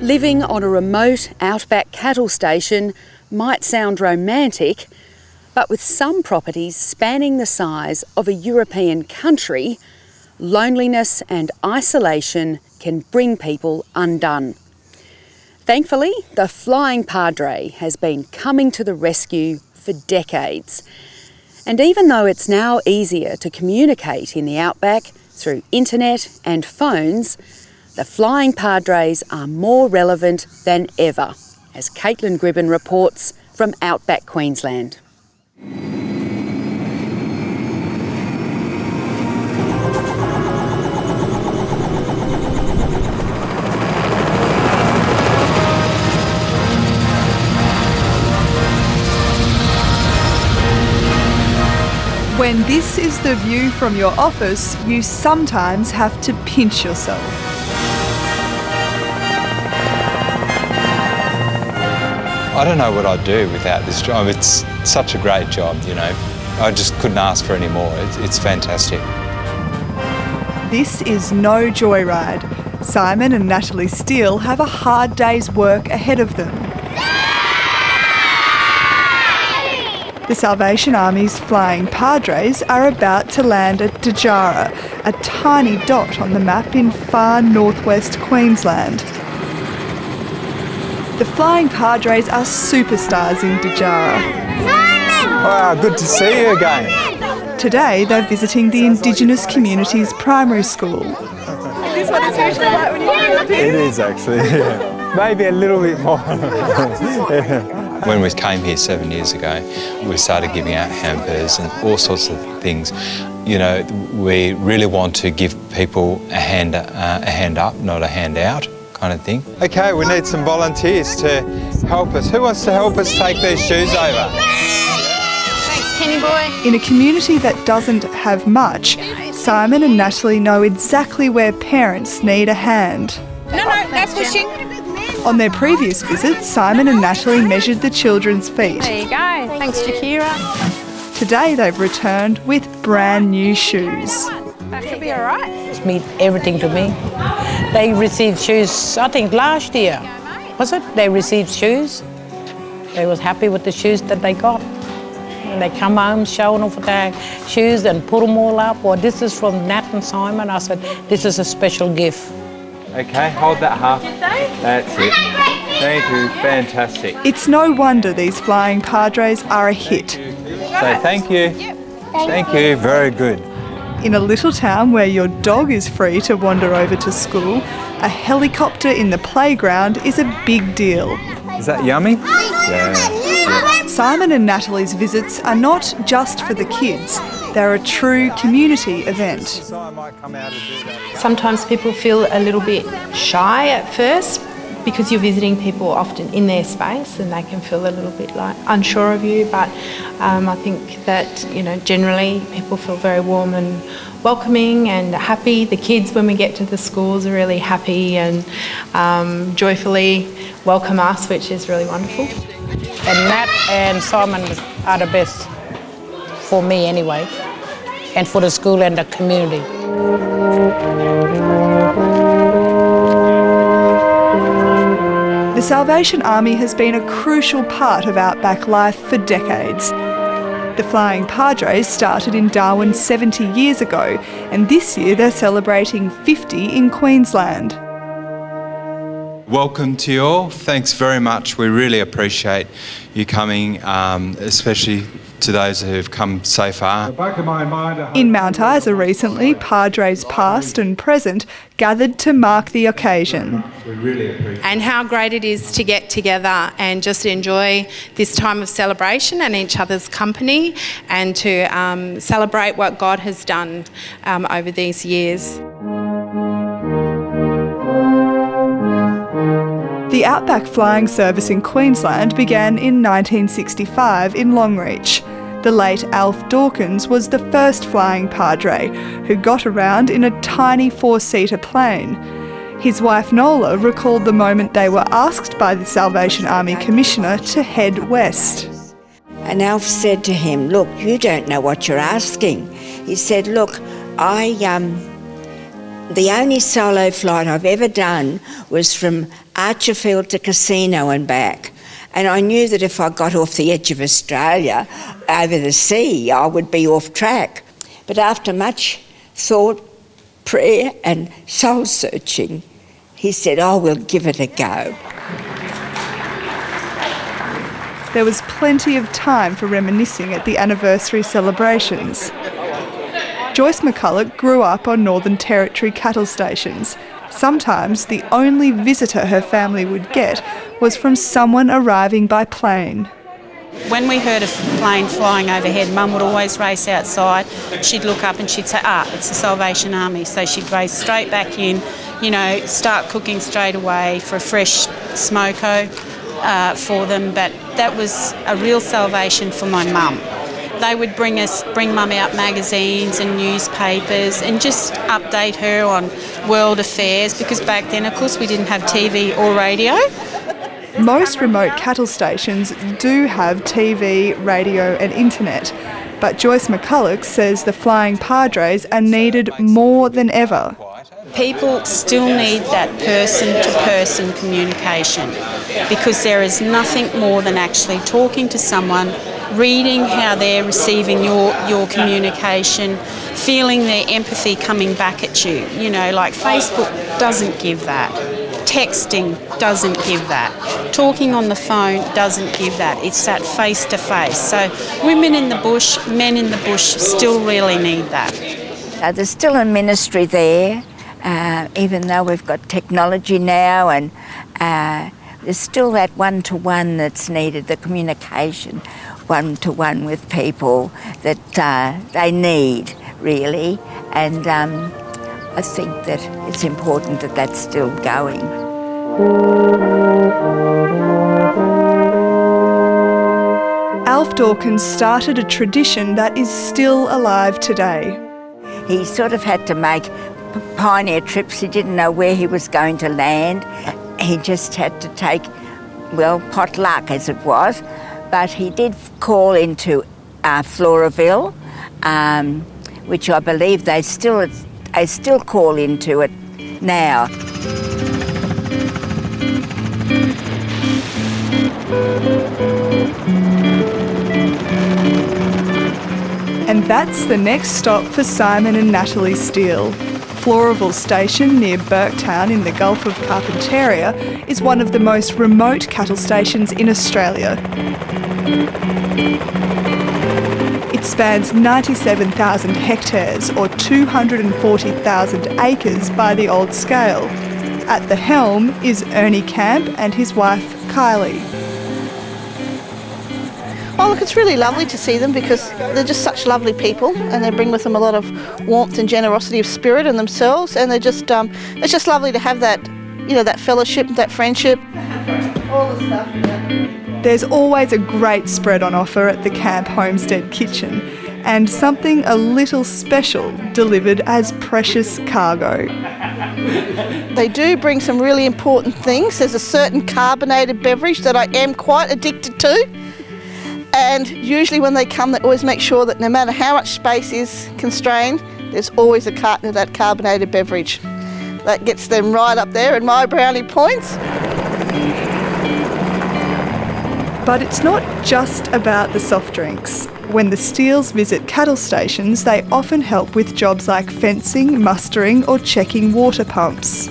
Living on a remote outback cattle station might sound romantic, but with some properties spanning the size of a European country, loneliness and isolation can bring people undone. Thankfully, the Flying Padre has been coming to the rescue for decades. And even though it's now easier to communicate in the outback through internet and phones, the Flying Padres are more relevant than ever, as Caitlin Gribben reports from outback Queensland. When this is the view from your office, you sometimes have to pinch yourself. I don't know what I'd do without this job. It's such a great job, you know. I just couldn't ask for any more. It's fantastic. This is no joyride. Simon and Natalie Steele have a hard day's work ahead of them. The Salvation Army's Flying Padres are about to land at Castellaro, a tiny dot on the map in far northwest Queensland. The Flying Padres are superstars in Castellaro. Wow, good to see you again. Today they're visiting the Indigenous community's primary school. Is this what it's usually like when you come up here? It is actually, yeah. Maybe a little bit more. Yeah. When we came here 7 years ago, we started giving out hampers and all sorts of things. You know, we really want to give people a hand up, not a hand out kind of thing. Okay, we need some volunteers to help us. Who wants to help us take these shoes over? Thanks, Kenny boy. In a community that doesn't have much, Simon and Natalie know exactly where parents need a hand. No, that's pushing. On their previous visit, Simon and Natalie measured the children's feet. There you go. Thanks, Jakira. Today they've returned with brand new shoes. That should be all right. It means everything to me. They received shoes, I think last year, was it? They received shoes. They was happy with the shoes that they got. And they come home showing off their shoes and put them all up. Well, this is from Nat and Simon. I said, this is a special gift. Okay, hold that half. That's it. Thank you, fantastic. It's no wonder these Flying Padres are a hit. So thank you. Thank you, very good. In a little town where your dog is free to wander over to school, a helicopter in the playground is a big deal. Is that yummy? Yeah. Simon and Natalie's visits are not just for the kids, they're a true community event. Sometimes people feel a little bit shy at first because you're visiting people often in their space and they can feel a little bit like unsure of you, but I think that, you know, generally people feel very warm and welcoming and happy. The kids, when we get to the schools, are really happy and joyfully welcome us, which is really wonderful. And Nat and Simon are the best for me anyway, and for the school and the community. The Salvation Army has been a crucial part of outback life for decades. The Flying Padres started in Darwin 70 years ago, and this year they're celebrating 50 in Queensland. Welcome to you all. Thanks very much. We really appreciate you coming, especially to those who have come so far. In Mount Isa recently, Padres past and present gathered to mark the occasion. And how great it is to get together and just enjoy this time of celebration and each other's company, and to celebrate what God has done over these years. The Outback Flying Service in Queensland began in 1965 in Longreach. The late Alf Dawkins was the first Flying Padre who got around in a tiny four-seater plane. His wife Nola recalled the moment they were asked by the Salvation Army Commissioner to head west. And Alf said to him, "Look, you don't know what you're asking." He said, "Look, The only solo flight I've ever done was from Archerfield to Casino and back. And I knew that if I got off the edge of Australia, over the sea, I would be off track. But after much thought, prayer and soul searching, he said, "Oh, we'll give it a go." There was plenty of time for reminiscing at the anniversary celebrations. Joyce McCulloch grew up on Northern Territory cattle stations. Sometimes the only visitor her family would get was from someone arriving by plane. When we heard a plane flying overhead, Mum would always race outside. She'd look up and she'd say, it's the Salvation Army. So she'd race straight back in, start cooking straight away for a fresh smoko for them. But that was a real salvation for my mum. They would bring Mum out magazines and newspapers and just update her on world affairs, because back then, of course, we didn't have TV or radio. Most remote cattle stations do have TV, radio and internet, but Joyce McCulloch says the Flying Padres are needed more than ever. People still need that person-to-person communication, because there is nothing more than actually talking to someone, reading how they're receiving your communication, feeling their empathy coming back at you. Like Facebook doesn't give that. Texting doesn't give that. Talking on the phone doesn't give that. It's that face-to-face. So women in the bush, men in the bush still really need that. There's still a ministry there, even though we've got technology now, and there's still that one-to-one that's needed, the communication one-to-one with people that they need, really. And I think that it's important that that's still going. Alf Dawkins started a tradition that is still alive today. He sort of had to make pioneer trips. He didn't know where he was going to land. He just had to take, pot luck as it was. But he did call into Floraville, which I believe they still call into it now. And that's the next stop for Simon and Natalie Steele. Floraville Station near Burketown in the Gulf of Carpentaria is one of the most remote cattle stations in Australia. It spans 97,000 hectares or 240,000 acres by the old scale. At the helm is Ernie Camp and his wife Kylie. Oh, look, it's really lovely to see them because they're just such lovely people, and they bring with them a lot of warmth and generosity of spirit in themselves, and they're just, it's just lovely to have that, that fellowship, that friendship. All the stuff. There's always a great spread on offer at the Camp Homestead kitchen, and something a little special delivered as precious cargo. They do bring some really important things. There's a certain carbonated beverage that I am quite addicted to. And usually when they come, they always make sure that no matter how much space is constrained, there's always a carton of that carbonated beverage. That gets them right up there in my brownie points. But it's not just about the soft drinks. When the Steeles visit cattle stations, they often help with jobs like fencing, mustering or checking water pumps.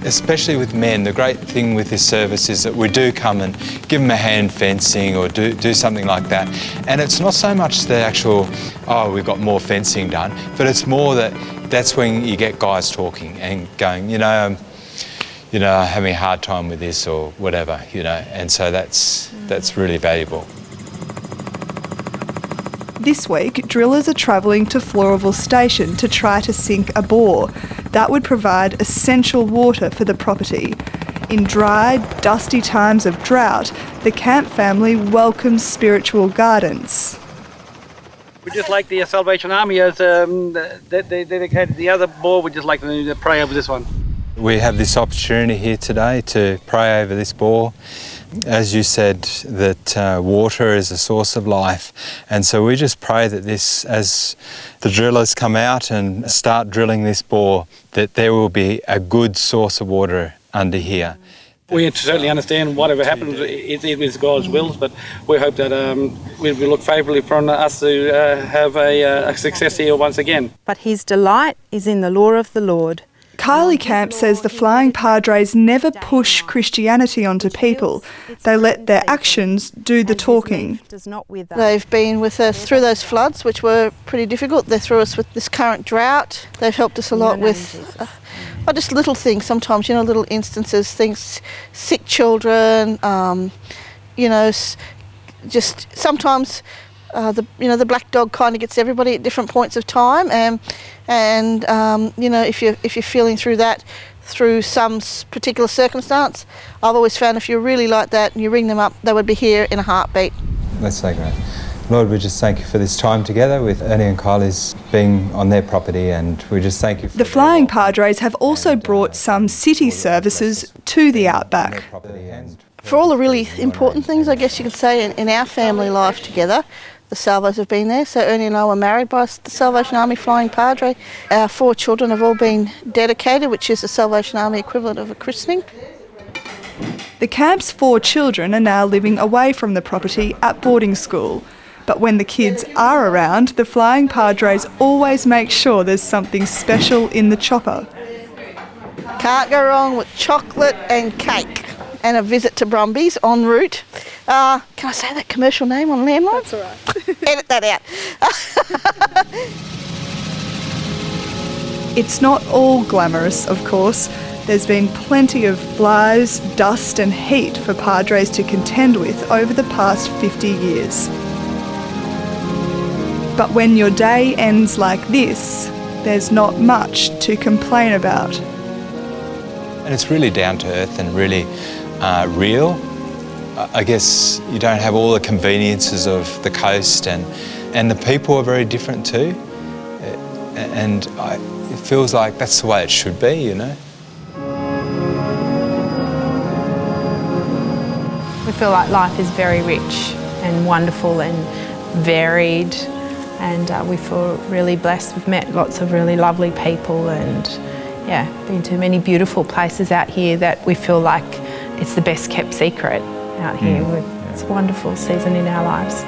Especially with men, the great thing with this service is that we do come and give them a hand fencing or do something like that. And it's not so much the actual, we've got more fencing done, but it's more that's when you get guys talking and going, I'm having a hard time with this or whatever, and so that's really valuable. This week, drillers are travelling to Floraville Station to try to sink a bore. That would provide essential water for the property. In dry, dusty times of drought, the Camp family welcomes spiritual guidance. We just like the Salvation Army as they dedicated the other bore. We just like to pray over this one. We have this opportunity here today to pray over this bore As you said, that water is a source of life, and so we just pray that this, as the drillers come out and start drilling this bore, that there will be a good source of water under here. We certainly understand whatever happens, it is God's will, but we hope that we look favourably for us to have a success here once again. But his delight is in the law of the Lord. Kylie Camp says the Flying Padres never push Christianity onto people. They let their actions do the talking. They've been with us through those floods, which were pretty difficult. They're through us with this current drought. They've helped us a lot with just little things sometimes, little instances, things, sick children, just sometimes the black dog kind of gets everybody at different points of time, and if you're feeling through that, through some particular circumstance, I've always found if you're really like that and you ring them up, they would be here in a heartbeat. Let's say great. Lord, we just thank you for this time together with Ernie and Kylie's being on their property, and we just thank you for the Flying Padres have also brought some city services to the outback. For all the really important things, I guess you could say, in our family life together, the Salvos have been there. So Ernie and I were married by the Salvation Army Flying Padre. Our 4 children have all been dedicated, which is the Salvation Army equivalent of a christening. The camp's 4 children are now living away from the property at boarding school. But when the kids are around, the Flying Padres always make sure there's something special in the chopper. Can't go wrong with chocolate and cake and a visit to Brumbies en route. Can I say that commercial name on landline? That's all right. Edit that out. It's not all glamorous, of course. There's been plenty of flies, dust and heat for Padres to contend with over the past 50 years. But when your day ends like this, there's not much to complain about. And it's really down to earth and really real. I guess you don't have all the conveniences of the coast, and the people are very different too. And it feels like that's the way it should be, We feel like life is very rich and wonderful and varied, and we feel really blessed. We've met lots of really lovely people and been to many beautiful places out here that we feel like it's the best kept secret out here. It's a wonderful season in our lives.